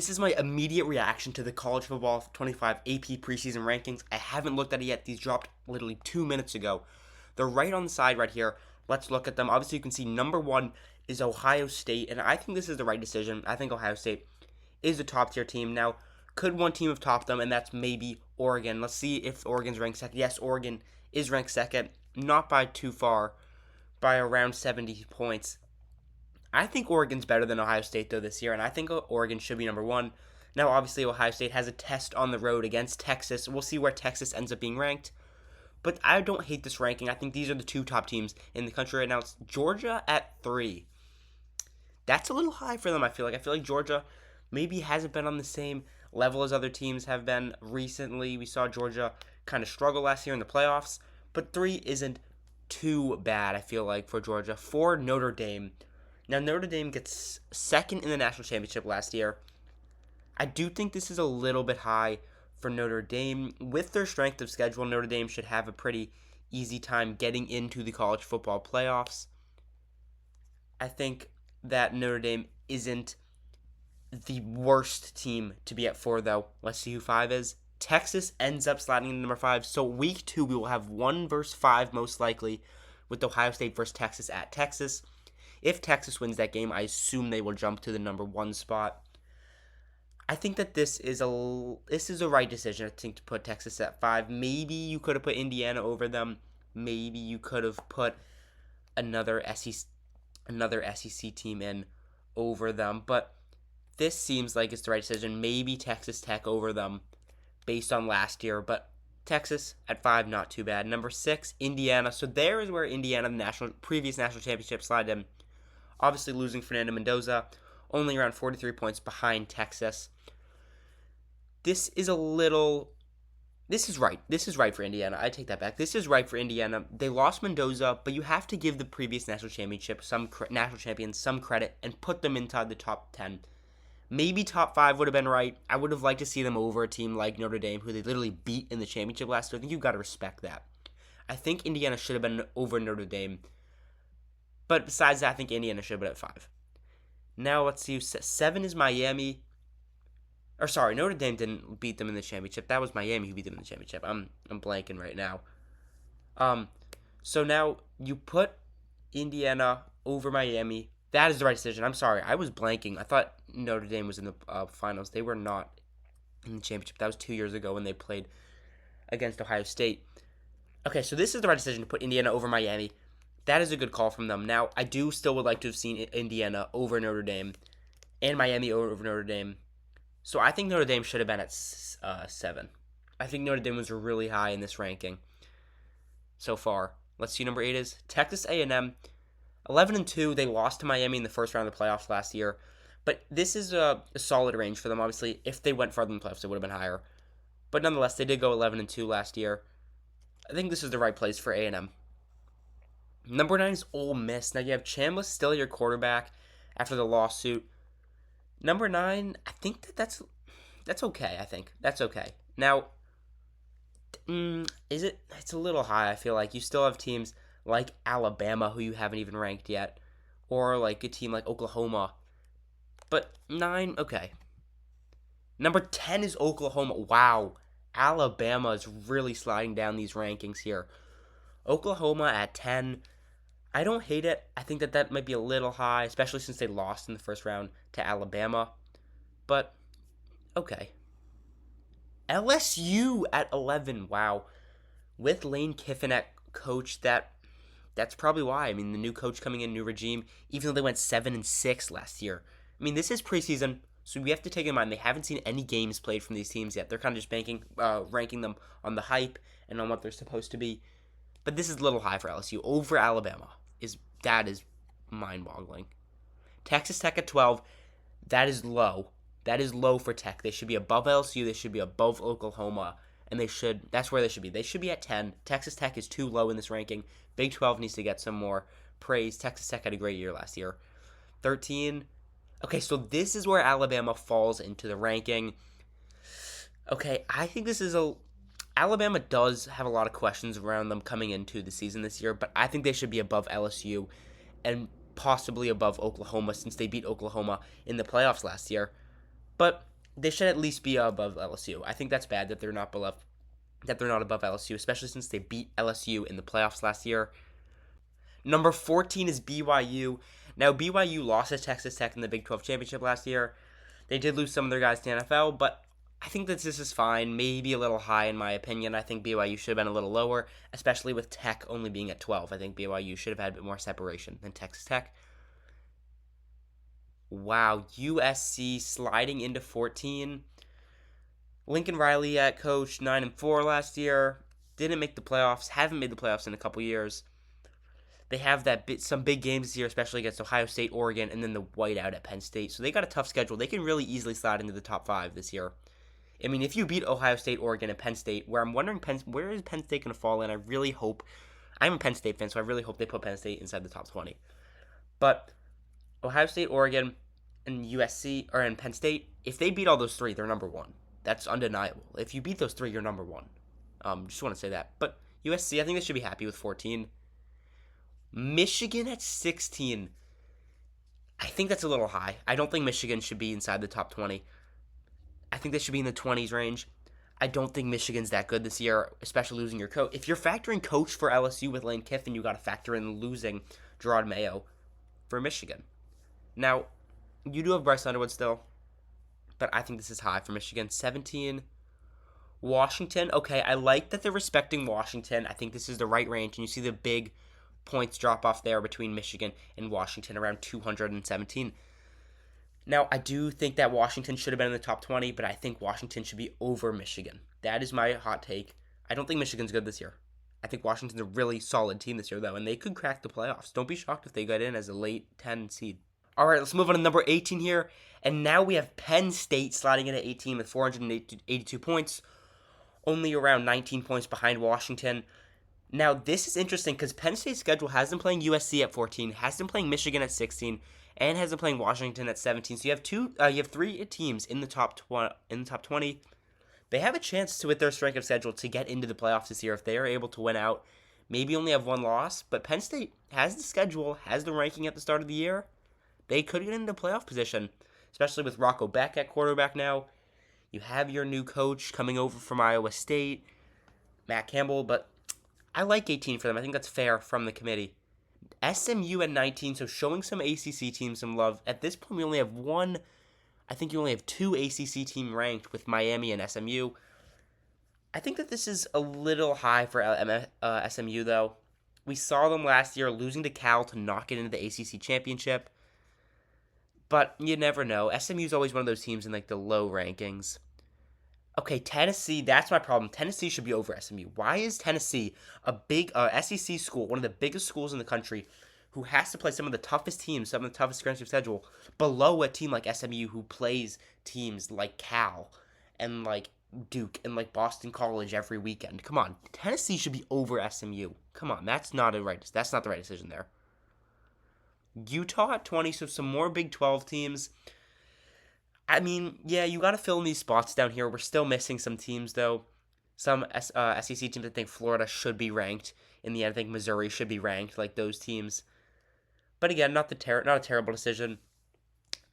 This is my immediate reaction to the College Football 25 AP preseason rankings. I haven't looked at it yet. These dropped literally 2 minutes ago. They're right on the side right here. Let's look at them. Obviously, you can see number one is Ohio State, and I think this is the right decision. I think Ohio State is a top-tier team. Now, could one team have topped them, and that's maybe Oregon. Let's see if Oregon's ranked second. Yes, Oregon is ranked second, not by too far, by around 70 points. I think Oregon's better than Ohio State, though, this year, and I think Oregon should be number one. Now, obviously, Ohio State has a test on the road against Texas. We'll see where Texas ends up being ranked. But I don't hate this ranking. I think these are the two top teams in the country right now. It's Georgia at 3. That's a little high for them, I feel like. I feel like Georgia maybe hasn't been on the same level as other teams have been recently. We saw Georgia kind of struggle last year in the playoffs. But 3 isn't too bad, I feel like, for Georgia. 4, Notre Dame. Now, Notre Dame gets second in the national championship last year. I do think this is a little bit high for Notre Dame. With their strength of schedule, Notre Dame should have a pretty easy time getting into the college football playoffs. I think that Notre Dame isn't the worst team to be at 4, though. Let's see who 5 is. Texas ends up sliding into number 5. So week 2, we will have 1 versus 5 most likely, with Ohio State versus Texas at Texas. If Texas wins that game, I assume they will jump to the number 1 spot. I think that this is a right decision, I think, to put Texas at 5. Maybe you could have put Indiana over them. Maybe you could have put another SEC team in over them. But this seems like it's the right decision. Maybe Texas Tech over them based on last year. But Texas at 5, not too bad. Number 6, Indiana. So there is where Indiana, the previous national championship, slide in. Obviously losing Fernando Mendoza, only around 43 points behind Texas. This is right. This is right for Indiana. I take that back. This is right for Indiana. They lost Mendoza, but you have to give the previous national champions some credit and put them inside the top 10. Maybe top 5 would have been right. I would have liked to see them over a team like Notre Dame, who they literally beat in the championship last year. I think you've got to respect that. I think Indiana should have been over Notre Dame. But besides that, I think Indiana should have been at 5. Now, let's see. 7 is Miami. Or sorry, Notre Dame didn't beat them in the championship. That was Miami who beat them in the championship. I'm blanking right now. So now you put Indiana over Miami. That is the right decision. I'm sorry. I was blanking. I thought Notre Dame was in the finals. They were not in the championship. That was 2 years ago when they played against Ohio State. Okay, so this is the right decision to put Indiana over Miami. That is a good call from them. Now, I do still would like to have seen Indiana over Notre Dame and Miami over Notre Dame. So I think Notre Dame should have been at 7. I think Notre Dame was really high in this ranking so far. Let's see, number 8 is Texas A&M. 11-2, they lost to Miami in the first round of the playoffs last year. But this is a solid range for them. Obviously, if they went farther in the playoffs, it would have been higher. But nonetheless, they did go 11-2 last year. I think this is the right place for A&M. Number 9 is Ole Miss. Now you have Chambliss still your quarterback after the lawsuit. Number 9, I think that's okay. I think that's okay. Now, is it? It's a little high. I feel like you still have teams like Alabama who you haven't even ranked yet, or like a team like Oklahoma. But 9, okay. Number 10 is Oklahoma. Wow, Alabama is really sliding down these rankings here. Oklahoma at 10. I don't hate it. I think that might be a little high, especially since they lost in the first round to Alabama. But, okay. LSU at 11. Wow. With Lane Kiffin at coach, that's probably why. I mean, the new coach coming in, new regime, even though they went 7-6 last year. I mean, this is preseason, so we have to take in mind they haven't seen any games played from these teams yet. They're kind of just ranking them on the hype and on what they're supposed to be. But this is a little high for LSU over Alabama. That is mind-boggling. Texas Tech at 12, that is low. That is low for Tech. They should be above LSU. They should be above Oklahoma. And that's where they should be. They should be at 10. Texas Tech is too low in this ranking. Big 12 needs to get some more praise. Texas Tech had a great year last year. 13. Okay, so this is where Alabama falls into the ranking. Okay, I think this is Alabama does have a lot of questions around them coming into the season this year, but I think they should be above LSU and possibly above Oklahoma since they beat Oklahoma in the playoffs last year. But they should at least be above LSU. I think that's bad that they're not above LSU, especially since they beat LSU in the playoffs last year. Number 14 is BYU. Now, BYU lost to Texas Tech in the Big 12 championship last year. They did lose some of their guys to NFL, but I think that this is fine. Maybe a little high in my opinion. I think BYU should have been a little lower, especially with Tech only being at 12. I think BYU should have had a bit more separation than Texas Tech. Wow, USC sliding into 14. Lincoln Riley at coach, 9-4 last year. Didn't make the playoffs. Haven't made the playoffs in a couple years. They have some big games this year, especially against Ohio State, Oregon, and then the whiteout at Penn State. So they got a tough schedule. They can really easily slide into the top 5 this year. I mean, if you beat Ohio State, Oregon, and Penn State, where I'm wondering where is Penn State going to fall in? I'm a Penn State fan, so I really hope they put Penn State inside the top 20. But Ohio State, Oregon, and USC, or in Penn State, if they beat all those 3, they're number 1. That's undeniable. If you beat those 3, you're number 1. Just want to say that. But USC, I think they should be happy with 14. Michigan at 16. I think that's a little high. I don't think Michigan should be inside the top 20. I think they should be in the 20s range. I don't think Michigan's that good this year, especially losing your coach. If you're factoring coach for LSU with Lane Kiffin, you got to factor in losing Gerard Mayo for Michigan. Now, you do have Bryce Underwood still, but I think this is high for Michigan. 17. Washington. Okay, I like that they're respecting Washington. I think this is the right range, and you see the big points drop off there between Michigan and Washington, around 217. Now, I do think that Washington should have been in the top 20, but I think Washington should be over Michigan. That is my hot take. I don't think Michigan's good this year. I think Washington's a really solid team this year, though, and they could crack the playoffs. Don't be shocked if they get in as a late 10 seed. All right, let's move on to number 18 here, and now we have Penn State sliding into 18 with 482 points, only around 19 points behind Washington. Now, this is interesting because Penn State's schedule has been playing USC at 14, has been playing Michigan at 16, and has been playing Washington at 17. So you have 3 teams in the top 20. They have a chance to, with their strength of schedule, to get into the playoffs this year if they are able to win out. Maybe only have 1 loss, but Penn State has the schedule, has the ranking at the start of the year. They could get into playoff position, especially with Rocco Beck at quarterback now. You have your new coach coming over from Iowa State, Matt Campbell, but I like 18 for them. I think that's fair from the committee. SMU at 19, so showing some ACC teams some love. At this point, we only have 2 ACC team ranked with Miami and SMU. I think that this is a little high for SMU, though. We saw them last year losing to Cal to not get into the ACC championship. But you never know. SMU is always one of those teams in the low rankings. Okay, Tennessee, that's my problem. Tennessee should be over SMU. Why is Tennessee, a big SEC school, one of the biggest schools in the country, who has to play some of the toughest teams, some of the toughest strengths of schedule, below a team like SMU who plays teams like Cal and like Duke and like Boston College every weekend? Come on, Tennessee should be over SMU. Come on, that's not the right decision there. Utah at 20, so some more Big 12 teams. I mean, yeah, you got to fill in these spots down here. We're still missing some teams, though. Some SEC teams, I think Florida should be ranked. In the end, I think Missouri should be ranked, like those teams. But again, not a terrible decision.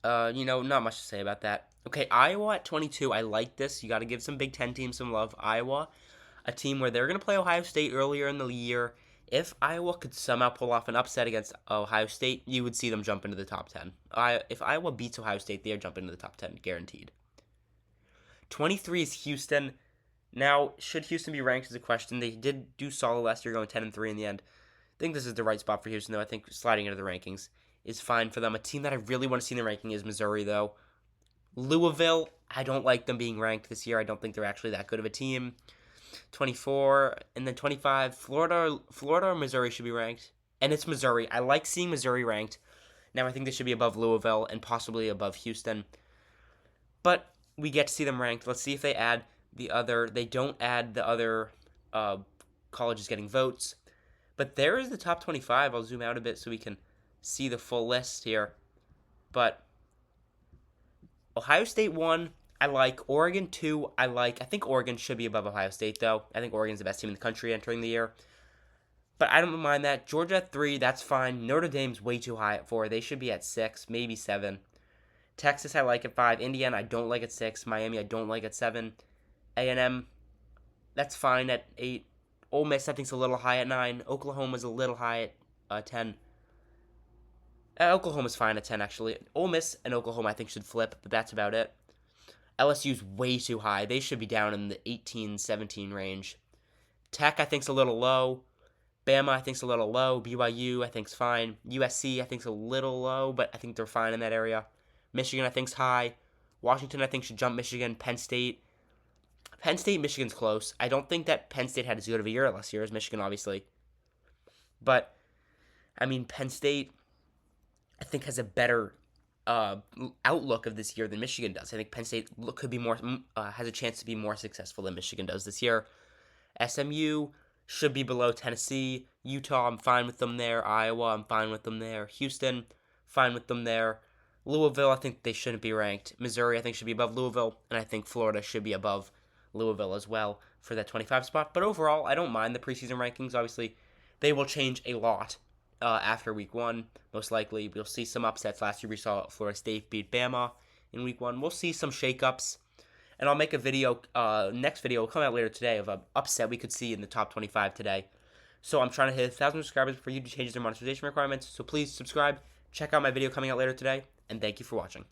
Not much to say about that. Okay, Iowa at 22. I like this. You got to give some Big Ten teams some love. Iowa, a team where they're going to play Ohio State earlier in the year. If Iowa could somehow pull off an upset against Ohio State, you would see them jump into the top 10. If Iowa beats Ohio State, they are jumping into the top 10, guaranteed. 23 is Houston. Now, should Houston be ranked is a question. They did do solid last year, going 10-3 in the end. I think this is the right spot for Houston, though. I think sliding into the rankings is fine for them. A team that I really want to see in the ranking is Missouri, though. Louisville, I don't like them being ranked this year. I don't think they're actually that good of a team. 24, and then 25, Florida or Missouri should be ranked. And it's Missouri. I like seeing Missouri ranked. Now I think they should be above Louisville and possibly above Houston. But we get to see them ranked. Let's see if they add the other. They don't add the other colleges getting votes. But there is the top 25. I'll zoom out a bit so we can see the full list here. But Ohio State 1, I like. Oregon 2, I like. I think Oregon should be above Ohio State, though. I think Oregon's the best team in the country entering the year. But I don't mind that. Georgia at 3, that's fine. Notre Dame's way too high at 4. They should be at 6, maybe 7. Texas, I like at 5. Indiana, I don't like at 6. Miami, I don't like at 7. A&M, that's fine at 8. Ole Miss, I think, is a little high at 9. Oklahoma's a little high at 10. Oklahoma's fine at 10, actually. Ole Miss and Oklahoma, I think, should flip, but that's about it. LSU's way too high. They should be down in the 18, 17 range. Tech, I think, is a little low. Bama, I think, is a little low. BYU, I think, is fine. USC, I think, is a little low, but I think they're fine in that area. Michigan, I think, is high. Washington, I think, should jump Michigan. Penn State, Michigan's close. I don't think that Penn State had as good of a year last year as Michigan, obviously. But, I mean, Penn State, I think, has a better outlook of this year than Michigan does. I think Penn State could be more has a chance to be more successful than Michigan does this year. SMU should be below Tennessee. Utah, I'm fine with them there. Iowa, I'm fine with them there. Houston, fine with them there. Louisville, I think they shouldn't be ranked. Missouri, I think, should be above Louisville. And I think Florida should be above Louisville as well for that 25 spot. But overall, I don't mind the preseason rankings. Obviously, they will change a lot after week 1. Most likely, we'll see some upsets. Last year, we saw Florida State beat Bama in week 1. We'll see some shakeups. And I'll make a video, next video will come out later today of an upset we could see in the top 25 today. So I'm trying to hit 1,000 subscribers for YouTube changes their monetization requirements. So please subscribe, check out my video coming out later today, and thank you for watching.